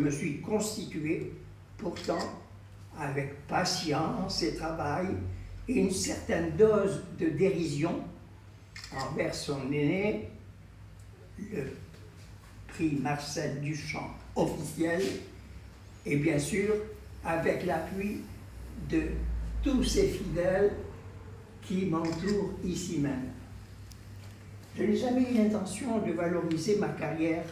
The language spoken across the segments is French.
Je me suis constitué, pourtant, avec patience et travail et une certaine dose de dérision envers son aîné, le prix Marcel Duchamp officiel, et bien sûr avec l'appui de tous ces fidèles qui m'entourent ici même. Je n'ai jamais eu l'intention de valoriser ma carrière,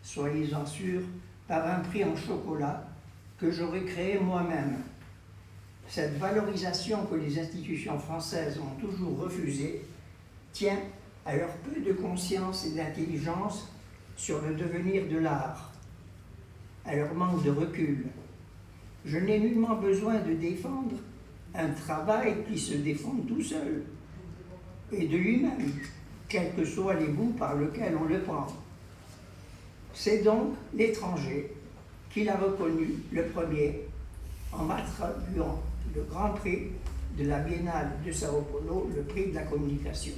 soyez-en sûrs, par un prix en chocolat que j'aurais créé moi-même. Cette valorisation que les institutions françaises ont toujours refusée tient à leur peu de conscience et d'intelligence sur le devenir de l'art, à leur manque de recul. Je n'ai nullement besoin de défendre un travail qui se défend tout seul et de lui-même, quels que soient les bouts par lesquels on le prend. C'est donc l'étranger qui l'a reconnu le premier en m'attribuant le grand prix de la Biennale de Sao Paulo, le prix de la communication.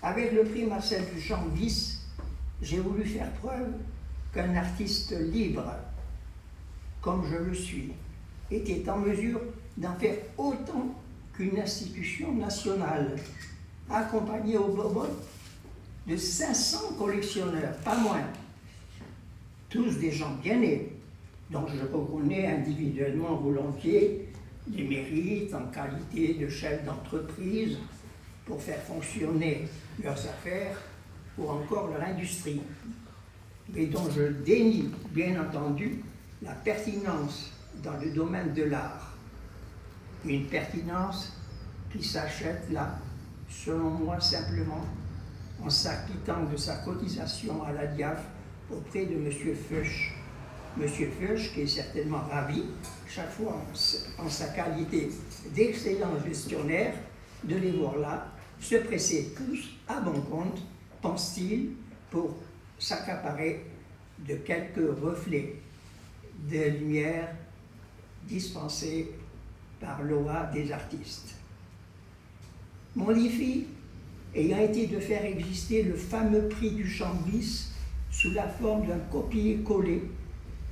Avec le prix Marcel Duchamp bis, j'ai voulu faire preuve qu'un artiste libre, comme je le suis, était en mesure d'en faire autant qu'une institution nationale, accompagnée au bobo de 500 collectionneurs, pas moins, tous des gens bien nés, dont je reconnais individuellement volontiers les mérites en qualité de chef d'entreprise pour faire fonctionner leurs affaires ou encore leur industrie, mais dont je dénie bien entendu la pertinence dans le domaine de l'art. Une pertinence qui s'achète là, selon moi simplement, en s'acquittant de sa cotisation à la DIAF auprès de M. Feuch. M. Feuch, qui est certainement ravi, chaque fois en sa qualité d'excellent gestionnaire, de les voir là, se presser tous à bon compte, pense-t-il, pour s'accaparer de quelques reflets de lumière dispensés par l'aura des artistes. Mon défi ayant été de faire exister le fameux prix Duchamp bis sous la forme d'un copier-coller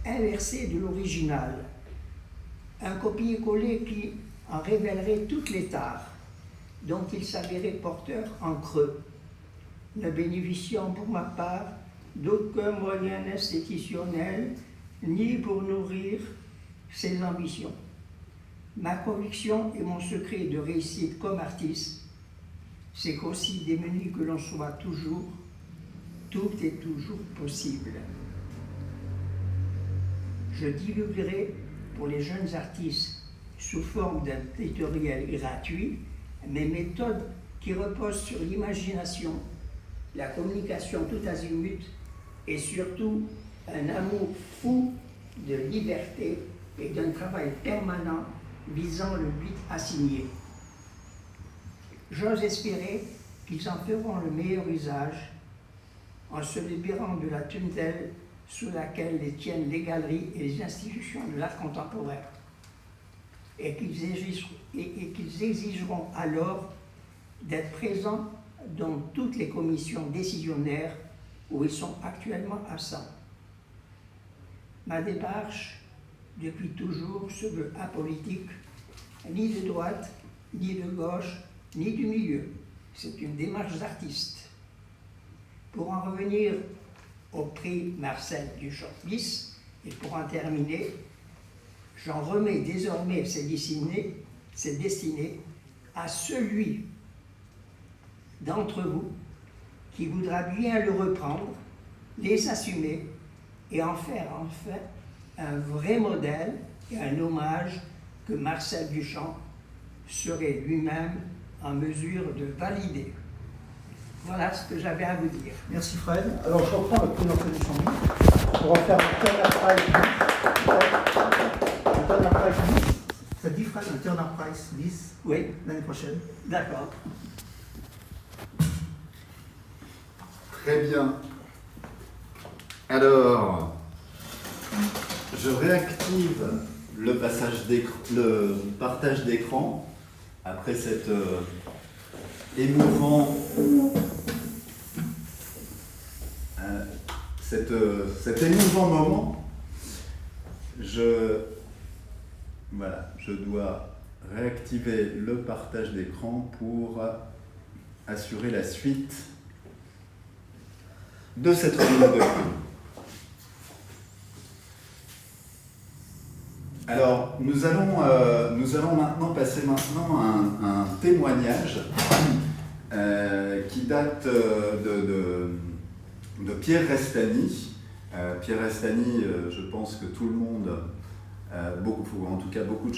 inversé de l'original. Un copier-coller qui en révélerait toutes les tares dont il s'avérait porteur en creux, ne bénéficiant pour ma part d'aucun moyen institutionnel ni pour nourrir ses ambitions. Ma conviction et mon secret de réussite comme artiste, c'est qu'aussi démuni que l'on soit toujours, tout est toujours possible. Je divulguerai pour les jeunes artistes, sous forme d'un tutoriel gratuit, mes méthodes qui reposent sur l'imagination, la communication tout azimut et surtout un amour fou de liberté et d'un travail permanent visant le but assigné. J'ose espérer qu'ils en feront le meilleur usage en se libérant de la tutelle sous laquelle les tiennent les galeries et les institutions de l'art contemporain, et qu'ils exigeront alors d'être présents dans toutes les commissions décisionnaires où ils sont actuellement absents. Ma démarche, depuis toujours, se veut apolitique, ni de droite, ni de gauche, ni du milieu. C'est une démarche d'artiste. Pour en revenir au prix Marcel Duchamp bis, et pour en terminer, j'en remets désormais ses destinées à celui d'entre vous qui voudra bien le reprendre, les assumer et en faire enfin un vrai modèle et un hommage que Marcel Duchamp serait lui-même en mesure de valider. Voilà ce que j'avais à vous dire. Merci Fred. Alors je reprends le prix Marcel Duchamp pour en faire un Turner Prize bis. Un Turner Prize bis. Ça dit Fred, un Turner Prize bis. Oui. L'année prochaine. D'accord. Très bien. Alors, je réactive le partage d'écran après cet émouvant moment. Voilà, je dois réactiver le partage d'écran pour assurer la suite de cette réunion de cours. Alors, nous allons maintenant passer à un témoignage qui date de Pierre Restany. Pierre Restany, je pense que tout le monde, en tout cas beaucoup de